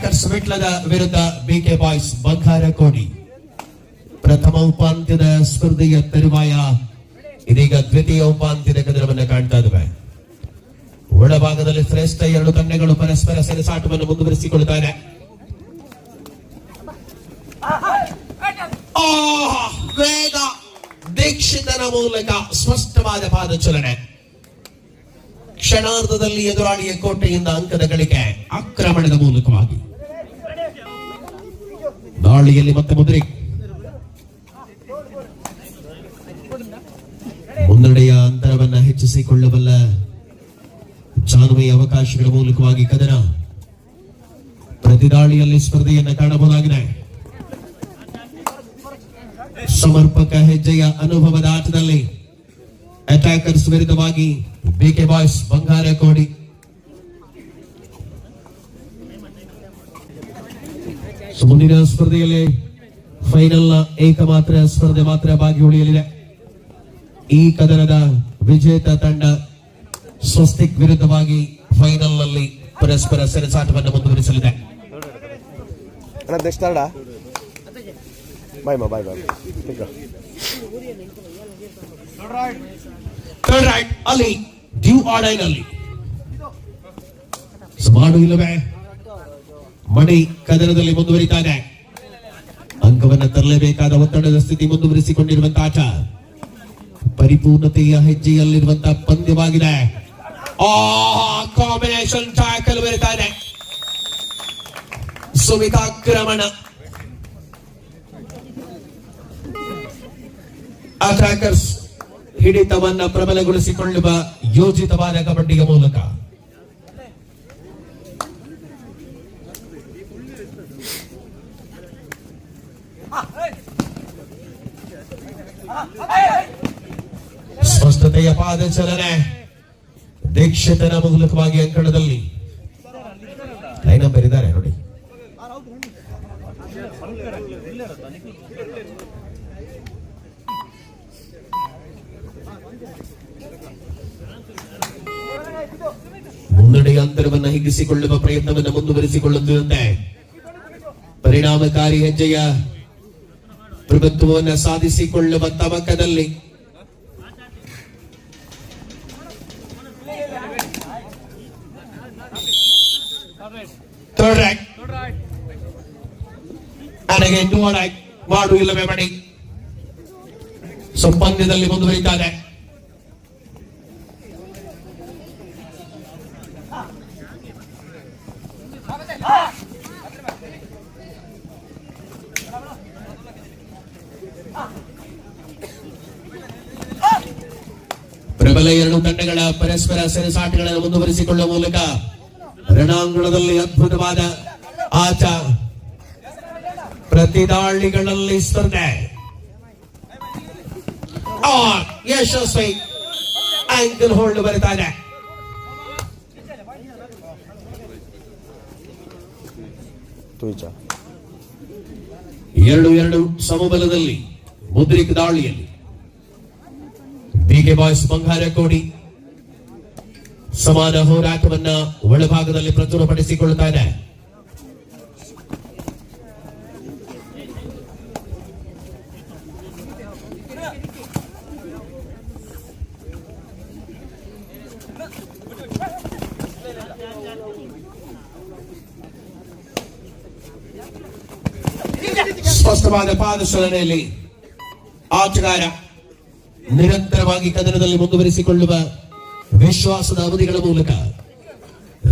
Attackers ವಿಟ್ಲದ ವಿರುದ್ಧ BK boys ಬಂಗಾರಕೋಡಿ. ಪ್ರಥಮ ಉಪಾಂತ್ಯದ ಸ್ಪರ್ಧೆಯ ತರುವಾಯ ಇದೀಗ ದ್ವಿತೀಯ ಉಪಾಂತ್ಯದ ಕದನವನ್ನು ಕಾಣ್ತಾ ಇದ್ದಾವೆ. ಒಳಭಾಗದಲ್ಲಿ ಶ್ರೇಷ್ಠ ಎರಡು ತಂಡಗಳು ಪರಸ್ಪರ ಸೆಣಸಾಟವನ್ನು ಮುಂದುವರಿಸಿಕೊಳ್ಳುತ್ತಾರೆ. ವೇಗ ದೀಕ್ಷಿತನ ಮೂಲಕ ಸ್ಪಷ್ಟವಾದ ಪಾದಚಲನೆ. ಕ್ಷಣಾರ್ಧದಲ್ಲಿ ಎದುರಾಳಿಯ ಕೋಟೆಯಿಂದ ಅಂಕದ ಗಳಿಕೆ ಆಕ್ರಮಣದ ಮೂಲಕವಾಗಿ. ದಾಳಿಯಲ್ಲಿ ಮತ್ತೆ ಮುದ್ರಿಕ್ ಮುನ್ನಡೆಯ ಅಂತರವನ್ನ ಹೆಚ್ಚಿಸಿಕೊಳ್ಳಬಲ್ಲ ಜಾನುವೆಯ ಅವಕಾಶಗಳ ಮೂಲಕವಾಗಿ ಕದನ. ಪ್ರತಿದಾಳಿಯಲ್ಲಿ ಸ್ಪರ್ಧೆಯನ್ನ ಕಾಣಬಹುದಾಗಿದೆ. ಸಮರ್ಪಕ ಹೆಜ್ಜೆಯ ಅನುಭವದ ಆಟದಲ್ಲಿ ಅಟ್ಯಾಕರ್ಸ್ ವಿರುದ್ಧವಾಗಿ ಬಿಕೆ ಬಾಯ್ಸ್ ಬಂಗಾರಕೋಡಿ. ಮುಂದಿನ ಸ್ಪರ್ಧೆಯಲ್ಲಿ ಫೈನಲ್ ಏಕಮಾತ್ರ ಸ್ಪರ್ಧೆ ಮಾತ್ರ ಬಾಗಿ ಉಳಿಯಲಿದೆ. ಈ ಕದನದ ವಿಜೇತ ತಂಡ ಸ್ವಸ್ತಿಕ್ ವಿರುದ್ಧವಾಗಿ ಫೈನಲ್ ನಲ್ಲಿ ಪರಸ್ಪರ ಸೆಣಸಾಟವನ್ನು ಮುಂದುವರಿಸಲಿದೆ. ಅಲ್ಲಿ ಡ್ಯೂ ಆರ್ಡೈನಲ್ಲಿ ಮಾಡು ಇಲ್ಲವೇ ಮಣಿ ಕದನದಲ್ಲಿ ಮುಂದುವರಿತಾ ಇದೆ. ಅಂಕವನ್ನು ತರಲೇಬೇಕಾದ ಒತ್ತಡದ ಸ್ಥಿತಿ ಮುಂದುವರಿಸಿಕೊಂಡಿರುವಂತಹ ಆಟ. ಪರಿಪೂರ್ಣತೆಯ ಹೆಜ್ಜೆಯಲ್ಲಿರುವಂತಹ ಪಂದ್ಯವಾಗಿದೆ. ಕಾಂಬಿನೇಷನ್ ಟ್ಯಾಕಲ್ ಬರುತ್ತಾ ಇದೆ. ಸುಮಿತಾಕ್ರಮಣ. ಅಟ್ಯಾಕರ್ಸ್ ಹಿಡಿತವನ್ನ ಪ್ರಬಲಗೊಳಿಸಿಕೊಳ್ಳುವ ಯೋಜಿತವಾದ ಕಬಡ್ಡಿಯ ಮೂಲಕ ಸ್ಪಷ್ಟತೆಯ ಪಾದಚಲನೆ. ದೀಕ್ಷಿತನ ಮೂಲಕವಾಗಿ ಅಂಕಣದಲ್ಲಿ ಲೈನ್ ನಂಬರ್ ಇದ್ದಾರೆ ನೋಡಿ. ಮುನ್ನಡೆಯ ಅಂತರವನ್ನು ಹಿಗ್ಗಿಸಿಕೊಳ್ಳುವ ಪ್ರಯತ್ನವನ್ನು ಮುಂದುವರಿಸಿಕೊಳ್ಳುತ್ತಿದ್ದಂತೆ ಪರಿಣಾಮಕಾರಿ ಹೆಜ್ಜೆಯ ಪ್ರಭುತ್ವವನ್ನು ಸಾಧಿಸಿಕೊಳ್ಳುವ ತವಕದಲ್ಲಿ ಮಾಡು ಇಲ್ಲವೇ ಮಾಡಿ ಪಂದ್ಯದಲ್ಲಿ ಮುಂದುವರಿತಾರೆ. ಪ್ರಬಲ ಎರಡು ತಂಡಗಳ ಪರಸ್ಪರ ಸೆಣಸಾಟಗಳನ್ನು ಮುಂದುವರಿಸಿಕೊಳ್ಳುವ ಮೂಲಕ ರಣಾಂಗಣದಲ್ಲಿ ಅದ್ಭುತವಾದ ಆಟ. ಪ್ರತಿದಾಳಿಗಳಲ್ಲಿ ಸ್ಪರ್ಧೆ. ಯಶಸ್ವಿ ಆಂಕಲ್ ಹೋಲ್ಡ್ ಬರುತ್ತಾ ಇದೆ. ಎರಡು ಸಮಬಲದಲ್ಲಿ ಮುದ್ರಿಕ್ ದಾಳಿಯಲ್ಲಿ ಬಿಕೆ ಬಾಯ್ಸ್ ಬಂಗಾರಕೋಡಿ ಸಮಾನ ಹೋರಾಟವನ್ನ ಒಳಭಾಗದಲ್ಲಿ ಪ್ರಚುರಪಡಿಸಿಕೊಳ್ಳುತ್ತಾ ಇದೆ. ಸ್ಪಷ್ಟವಾದ ಪಾದಚಲನೆಯಲ್ಲಿ ಆಟಗಾರ ನಿರಂತರವಾಗಿ ಕದನದಲ್ಲಿ ಮುಂದುವರಿಸಿಕೊಳ್ಳುವ ವಿಶ್ವಾಸದ ಅವಧಿಗಳ ಮೂಲಕ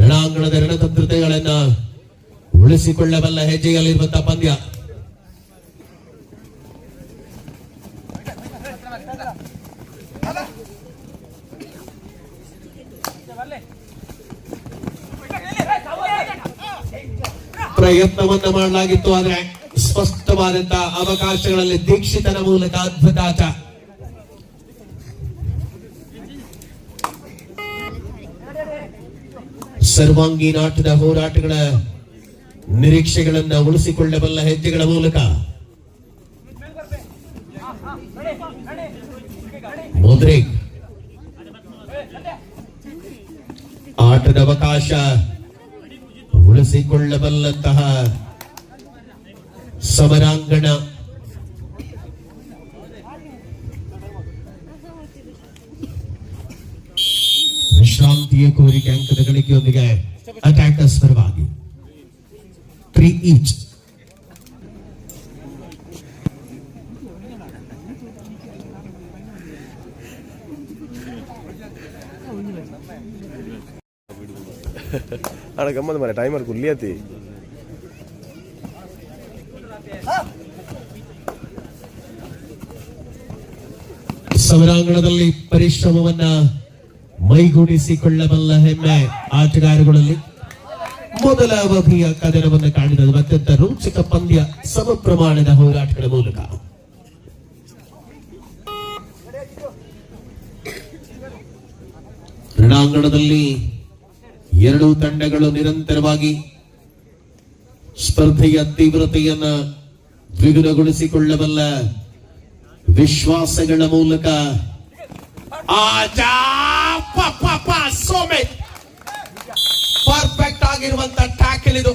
ರಣಾಂಗಣದ ರಣತಂತ್ರತೆಗಳನ್ನ ಉಳಿಸಿಕೊಳ್ಳಬಲ್ಲ ಹೆಜ್ಜೆಯಲ್ಲಿರುವಂತಹ ಪಂದ್ಯ. ಪ್ರಯತ್ನವನ್ನ ಮಾಡಲಾಗಿತ್ತು, ಆದ್ರೆ ಸ್ಪಷ್ಟವಾದಂತಹ ಅವಕಾಶಗಳಲ್ಲಿ ದೀಕ್ಷಿತನ ಮೂಲಕ ಅದ್ಭುತ ಆಟ. ಸರ್ವಾಂಗೀಣ ಆಟದ ಹೋರಾಟಗಳ ನಿರೀಕ್ಷೆಗಳನ್ನ ಉಳಿಸಿಕೊಳ್ಳಬಲ್ಲ ಹೆಜ್ಜೆಗಳ ಮೂಲಕ ಮುದ್ರಿಕ್ ಆಟದ ಅವಕಾಶ ಉಳಿಸಿಕೊಳ್ಳಬಲ್ಲಂತಹ ಸಮರಾಂಗಣ. ವಿಶ್ರಾಂತಿಯ ಕೋರಿಕೆ ಅಂಕದ ಗಳಿಕೆಯೊಂದಿಗೆ ಅಟ್ಯಾಕರ್ಸ್ ಪರವಾಗಿ 3 ಈಚ್. ಆಡ ಗಮ್ಮತ್ ಮಾರೆ ಟೈಮರ್ ಕುಲ್ಲಿಯತಿ ಸಮರಾಂಗಣದಲ್ಲಿ ಪರಿಶ್ರಮವನ್ನ ಮೈಗೂಡಿಸಿಕೊಳ್ಳಬಲ್ಲ ಹೆಮ್ಮೆ ಆಟಗಾರಗಳಲ್ಲಿ ಮೊದಲ ಅವಧಿಯ ಕದನವನ್ನು ಕಾಣಿದ ಅತ್ಯಂತ ರೋಚಕ ಪಂದ್ಯ ಸಮ ಪ್ರಮಾಣದ ಹೋರಾಟಗಳ ಮೂಲಕ. ರಣಾಂಗಣದಲ್ಲಿ ಎರಡೂ ತಂಡಗಳು ನಿರಂತರವಾಗಿ ಸ್ಪರ್ಧೆಯ ತೀವ್ರತೆಯನ್ನ ದ್ವಿಗುಣಗೊಳಿಸಿಕೊಳ್ಳಬಲ್ಲ ವಿಶ್ವಾಸಗಳ ಮೂಲಕ ಪರ್ಫೆಕ್ಟ್ ಆಗಿರುವಂತಹ ಟ್ಯಾಕಲ್ ಇದು.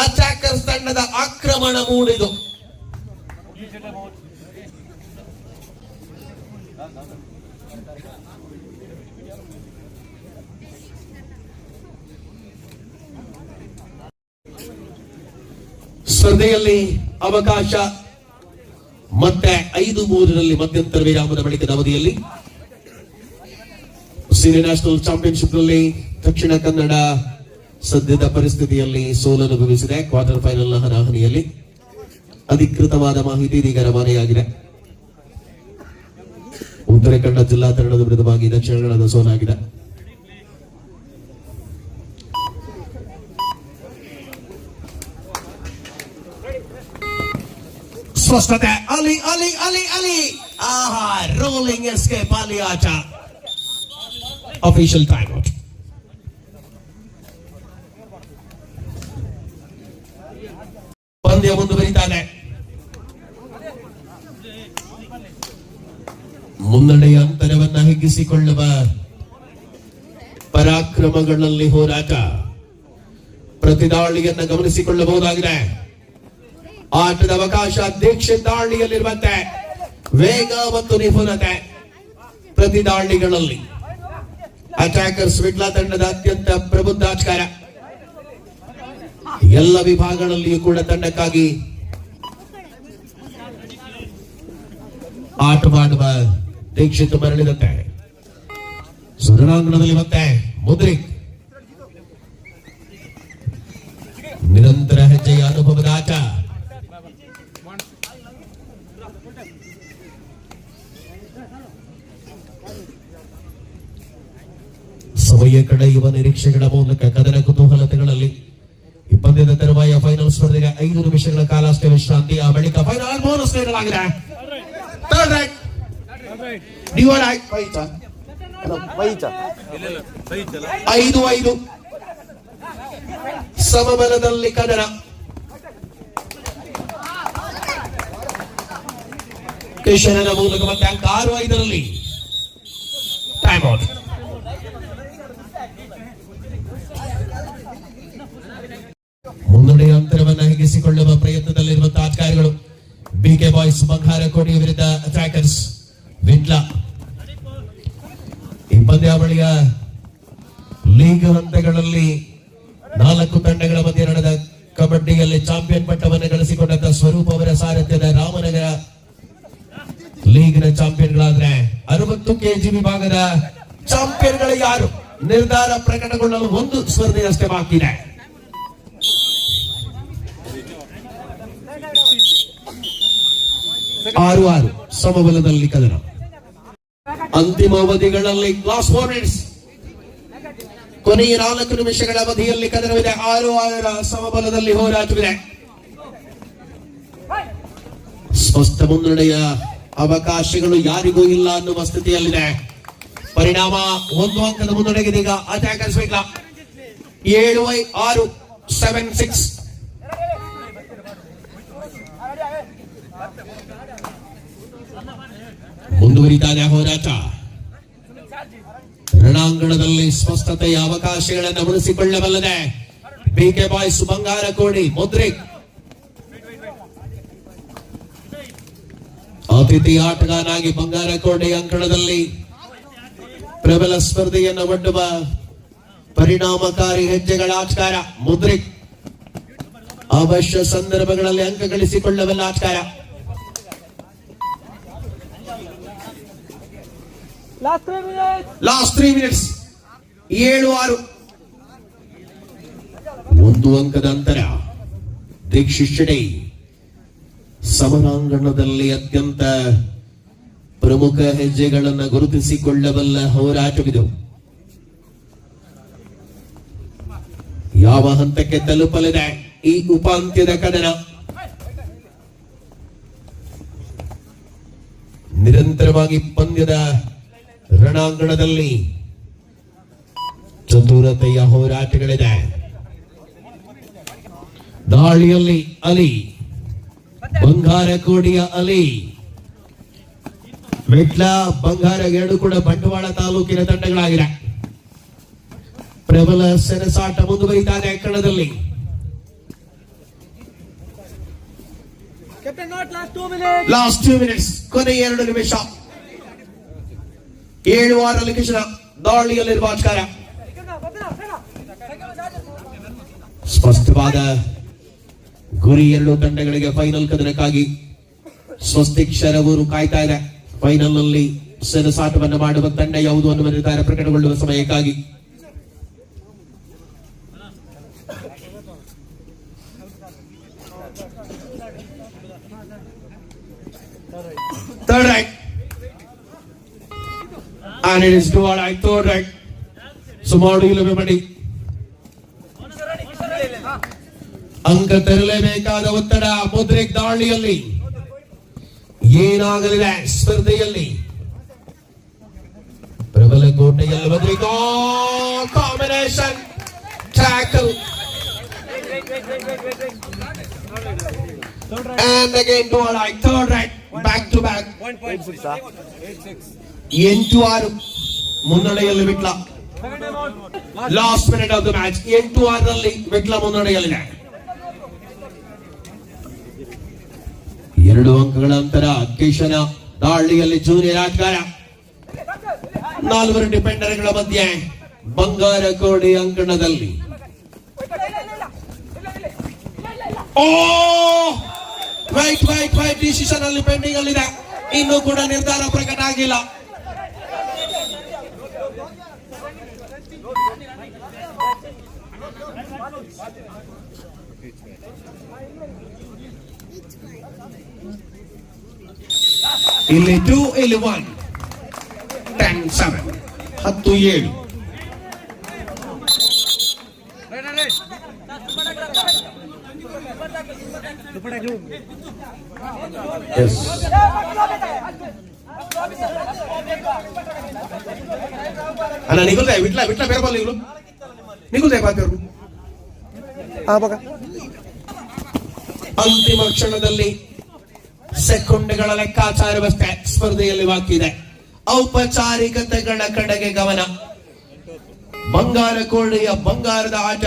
ಅಟ್ಯಾಕರ್ಸ್ ತಂಡದ ಆಕ್ರಮಣ ಮೂಡಿದು. ಸ್ಪರ್ಧೆಯಲ್ಲಿ ಅವಕಾಶ ಮತ್ತೆ 5-3 ಮಧ್ಯಂತರ ವಿರಾಮದ ಬಳಿಕದ ಅವಧಿಯಲ್ಲಿ ಸೀನಿಯರ್ ನ್ಯಾಷನಲ್ ಚಾಂಪಿಯನ್ಶಿಪ್ ನಲ್ಲಿ ದಕ್ಷಿಣ ಕನ್ನಡ ಸದ್ಯದ ಪರಿಸ್ಥಿತಿಯಲ್ಲಿ ಸೋಲನುಭವಿಸಿದೆ. ಕ್ವಾರ್ಟರ್ ಫೈನಲ್ ನ ಹಣಾಹಣಿಯಲ್ಲಿ ಅಧಿಕೃತವಾದ ಮಾಹಿತಿ ಇದೀಗ ರವಾನೆಯಾಗಿದೆ. ಉತ್ತರ ಕನ್ನಡ ಜಿಲ್ಲಾ ತಂಡದ ವಿರುದ್ಧವಾಗಿ ದಕ್ಷಿಣ ಕನ್ನಡದ ಸೋಲಾಗಿದೆ. ಸ್ಪಷ್ಟತೆ ಅಲಿ ಅಲಿ ಅಲಿ ಅಲಿ ಆಹಾ ರೋಲಿಂಗ್ ಎಸ್ಕೇಪ್ ಅಲಿ ಆಟ. Official time out. ಪಂದ್ಯ ಮುಂದುವರಿತಾನೆ. ಮುನ್ನಡೆಯ ಅಂತರವನ್ನ ಹಿಗ್ಗಿಸಿಕೊಳ್ಳುವ ಪರಾಕ್ರಮಗಳಲ್ಲಿ ಹೋರಾಟ. ಪ್ರತಿದಾಳಿಯನ್ನ ಗಮನಿಸಿಕೊಳ್ಳಬಹುದಾಗಿದೆ. ಆಟದ ಅವಕಾಶ ಅಧ್ಯಕ್ಷ ದಾಳಿಯಲ್ಲಿರುವಂತೆ ವೇಗ ಮತ್ತು ನಿಪುಣತೆ ಪ್ರತಿದಾಳಿಗಳಲ್ಲಿ. ಅಟ್ಯಾಕರ್ಸ್ ವಿಟ್ಲ ತಂಡದ ಅತ್ಯಂತ ಪ್ರಬುದ್ಧ ಆಟಗಾರ. ಎಲ್ಲ ವಿಭಾಗಗಳಲ್ಲಿಯೂ ಕೂಡ ತಂಡಕ್ಕಾಗಿ ಆಟವಾಡುವ ದೀಕ್ಷಿತ್ ಮರಳಿದಂತೆ. ಸುರಣಾಂಗಣದಲ್ಲಿ ಮತ್ತೆ ಮುದ್ರಿಕ್ ನಿರಂತರ ಹೆಜ್ಜೆಯ ಅನುಭವದ ಆಟ. ಸಮಯ ಕಳೆಯುವ ನಿರೀಕ್ಷೆಗಳ ಮೂಲಕ ಕದನ ಕುತೂಹಲತೆಗಳಲ್ಲಿ ಈ ಪಂದ್ಯದ ತರುವಾಯ ಫೈನಲ್ ಸ್ಪರ್ಧೆಗೆ 5 ನಿಮಿಷಗಳ ಕಾಲ ಅಷ್ಟೇ ವಿಶ್ರಾಂತಿ. ಆ ಬಳಿಕ ಫೈನಲ್ ಬೋನಸ್ ನೀಡಲಾಗಿದೆ. ಥರ್ಡ್ ರೈಟ್ ಡಿವೈಡ್ 5-5 ಸಮಬಲದಲ್ಲಿ ಕದನ. ಕಿಶನನ ಮೂಲಕ ಮತ್ತೆ ಅಂಕ 6-5 ಟೈಮ್ ಔಟ್. ಮುನ್ನಡೆಯ ಅಂತರವನ್ನು ಹಿಗ್ಗಿಸಿಕೊಳ್ಳುವ ಪ್ರಯತ್ನದಲ್ಲಿರುವಂತಹ ಆಟಗಾರಗಳು ಬಿಕೆ ಬಾಯ್ಸ್ ಬಂಗಾರಕೋಟೆ ವಿರುದ್ಧ ಅಟ್ಯಾಕರ್ಸ್ ವಿಟ್ಲ. ಈ ಪಂದ್ಯಾವಳಿಯ ಲೀಗ್ ಹಂತಗಳಲ್ಲಿ 4 ತಂಡಗಳ ಮಧ್ಯೆ ನಡೆದ ಕಬಡ್ಡಿಯಲ್ಲಿ ಚಾಂಪಿಯನ್ ಪಟ್ಟವನ್ನು ಗಳಿಸಿಕೊಂಡಂತಹ ಸ್ವರೂಪ್ ಅವರ ಸಾರಥ್ಯದ ರಾಮನಗರ ಲೀಗ್ನ ಚಾಂಪಿಯನ್ಗಳಾದ್ರೆ 60 ಕೆಜಿ ವಿಭಾಗದ ಚಾಂಪಿಯನ್ಗಳು ಯಾರು ನಿರ್ಧಾರ ಪ್ರಕಟಗೊಳ್ಳಲು 1 ಸ್ಪರ್ಧೆಯಷ್ಟೇ ಬಾಕಿ ಇದೆ. 6-6 ಸಮಬಲದಲ್ಲಿ ಕದನ. ಅಂತಿಮ ಅವಧಿಗಳಲ್ಲಿ ಕ್ಲಾಸ್ 4 ಮಿನಿಟ್ಸ್. ಕೊನೆಯ 4 ನಿಮಿಷಗಳ ಅವಧಿಯಲ್ಲಿ ಕದನವಿದೆ. 6-6 ಸಮಬಲದಲ್ಲಿ ಹೋರಾಟವಿದೆ. ಸ್ಪಷ್ಟ ಮುನ್ನಡೆಯ ಅವಕಾಶಗಳು ಯಾರಿಗೂ ಇಲ್ಲ ಅನ್ನುವ ಸ್ಥಿತಿಯಲ್ಲಿದೆ. ಪರಿಣಾಮ 1 ಅಂಕದ ಮುನ್ನಡೆಗೆ ಈಗ ಅಟ್ಯಾಕರ್ಸ್ ವಿಟ್ಲ 7-6 7-6. ಮುಂದುವರಿತಾನೆ ಹೋರಾಟ. ರಣಾಂಗಣದಲ್ಲಿ ಸ್ಪಷ್ಟತೆಯ ಅವಕಾಶಗಳನ್ನು ಉಳಿಸಿಕೊಳ್ಳಬಲ್ಲದೆ ಬಿಕೆ ಬಾಯ್ಸ್ ಬಂಗಾರಕೋಡಿ ಮುದ್ರಿಕ್. ಅತಿಥಿ ಆಟಗಾರನಾಗಿ ಬಂಗಾರಕೋಟೆ ಅಂಕಣದಲ್ಲಿ ಪ್ರಬಲ ಸ್ಪರ್ಧೆಯನ್ನು ಒಡ್ಡುವ ಪರಿಣಾಮಕಾರಿ ಹೆಜ್ಜೆಗಳ ಆಟಗಾರ ಮುದ್ರಿಕ್. ಅವಶ್ಯ ಸಂದರ್ಭಗಳಲ್ಲಿ ಅಂಕ ಗಳಿಸಿಕೊಳ್ಳಬಲ್ಲ ಆಟಗಾರ. Last 3 minutes 7-6. 1 ಅಂಕದ ಅಂತರ. ದೀಕ್ಷಿತ್ ಶೆಟ್ಟಿ ಸಮರಾಂಗಣದಲ್ಲಿ ಅತ್ಯಂತ ಪ್ರಮುಖ ಹೆಜ್ಜೆಗಳನ್ನು ಗುರುತಿಸಿಕೊಳ್ಳಬಲ್ಲ ಹೋರಾಟವಿದು. ಯಾವ ಹಂತಕ್ಕೆ ತಲುಪಲಿದೆ ಈ ಉಪಾಂತ್ಯದ ಕದನ? ನಿರಂತರವಾಗಿ ಪಂದ್ಯದ ರಣಾಂಗಣದಲ್ಲಿ ಚತುರತೆಯ ಹೋರಾಟಗಳಿದೆ. ದಾಳಿಯಲ್ಲಿ ಅಲಿ, ಬಂಗಾರಕೋಡಿಯ ಅಲಿ, ವಿಟ್ಲ ಬಂಗಾರ ಎರಡು ಕೂಡ ಬಂಟ್ವಾಳ ತಾಲೂಕಿನ ತಂಡಗಳಾಗಿದೆ. ಪ್ರಬಲ ಸೆಣಸಾಟ ಮುಂದುವರಿತಾ ಇದೆ ಕಣದಲ್ಲಿ. ಲಾಸ್ಟ್ 2 ಮಿನಿಟ್ಸ್, ಕೊನೆ 2 ನಿಮಿಷ. 7-6 ಕೃಷ್ಣ ದಾಳಿಯಲ್ಲಿರುವ ಆಟಗಾರ. ಸ್ಪಷ್ಟವಾದ ಗುರಿ ಎರಡೂ ತಂಡಗಳಿಗೆ. ಫೈನಲ್ ಕದನಕ್ಕಾಗಿ ಸ್ವಸ್ತಿಕ್ ಶರವೂರು ಕಾಯ್ತಾ ಇದೆ. ಫೈನಲ್ ನಲ್ಲಿ ಸೆಣಸಾಟವನ್ನು ಮಾಡುವ ತಂಡ ಯಾವುದು ಅನ್ನುವ ನಿರ್ಧಾರ ಪ್ರಕಟಗೊಳ್ಳುವ ಸಮಯಕ್ಕಾಗಿ. Third right. And it is to all right. Third right. ಸುಮಾರು ಇಲ್ಲವೇ ಮಾಡಿ ಅಂಕ ತರಲೇಬೇಕಾದ ಒತ್ತಡ. ಮುದ್ರಿಕ್ ದಾಳಿಯಲ್ಲಿ ಏನಾಗಲಿದೆ ಸ್ಪರ್ಧೆಯಲ್ಲಿ? ಪ್ರಬಲ ಕೋಟೆಯಲ್ಲಿ Mudrik combination tackle. And again to all right. Third right. Back to back. 8-6 ಮುನ್ನಡೆಯಲ್ಲಿ Vitla. Last minute of the match. 8-6 ರಲ್ಲಿ ವಿಟ್ಲ ಮುನ್ನಡೆಯಲ್ಲಿದೆ. 2 ಅಂಕಗಳ ಅಂತರ. ಕಿಶನ ದಾಳಿಯಲ್ಲಿ ಜೂನಿಯರ್ ಆಟಗಾರ. 4 ಡಿಫೆಂಡರ್ಗಳ ಮಧ್ಯೆ ಬಂಗಾರಕೋಡಿ ಅಂಕಣದಲ್ಲಿ. ವೈಟ್ ಡಿಸಿಷನ್ ಅಲ್ಲಿ ಪೆಂಡಿಂಗ್ ಅಲ್ಲಿದೆ. ಇನ್ನೂ ಕೂಡ ನಿರ್ಧಾರ ಪ್ರಕಟ ಆಗಿಲ್ಲ. ಇಲ್ಲಿ 2, ಇಲ್ಲಿ 1. 10-7. 10-7. Yes. ಅಣ್ಣ ನಿಗುಲ್ದೆ ವಿಟ್ಲ ಬೇರೆ ಬಾಲ್ ಇವ್ರು ನಿಗುಲ್ದೆ ಬಾಕರು. ಅಂತಿಮ ಕ್ಷಣದಲ್ಲಿ ಸೆಕೆಂಡ್ಗಳ ಲೆಕ್ಕಾಚಾರವಷ್ಟೇ ಸ್ಪರ್ಧೆಯಲ್ಲಿ ಬಾಕಿ ಇದೆ. ಔಪಚಾರಿಕತೆಗಳ ಕಡೆಗೆ ಗಮನ. ಬಂಗಾರಕೋಟೆಯ ಬಂಗಾರದ ಆಟ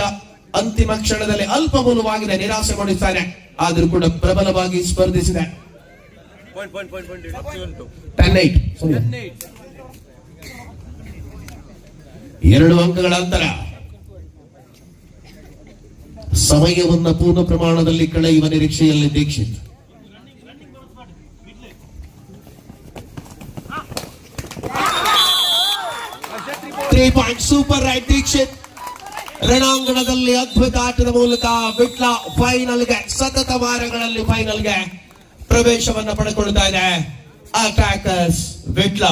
ಅಂತಿಮ ಕ್ಷಣದಲ್ಲಿ ಅಲ್ಪ ಮೂಲವಾಗಿದೆ. ನಿರಾಸೆ ಮಾಡಿದ್ದಾರೆ. ಆದರೂ ಕೂಡ ಪ್ರಬಲವಾಗಿ ಸ್ಪರ್ಧಿಸಿದೆ. 10-8. 2 ಅಂಕಗಳ ಅಂತರ. ಸಮಯವನ್ನು ಪೂರ್ಣ ಪ್ರಮಾಣದಲ್ಲಿ ಕಳೆಯುವ ನಿರೀಕ್ಷೆಯಲ್ಲಿ ದೀಕ್ಷಿತ್. Super raid Dixit. ರಣಾಂಗಣದಲ್ಲಿ ಅದ್ಭುತ ಆಟದ ಮೂಲಕ ವಿಟ್ಲ ಫೈನಲ್ಗೆ, ಸತತ ವಾರಗಳಲ್ಲಿ ಫೈನಲ್ಗೆ ಪ್ರವೇಶವನ್ನು ಪಡೆದುಕೊಳ್ತಾ ಇದೆ. ಅಟ್ಯಾಕರ್ಸ್ ವಿಟ್ಲ.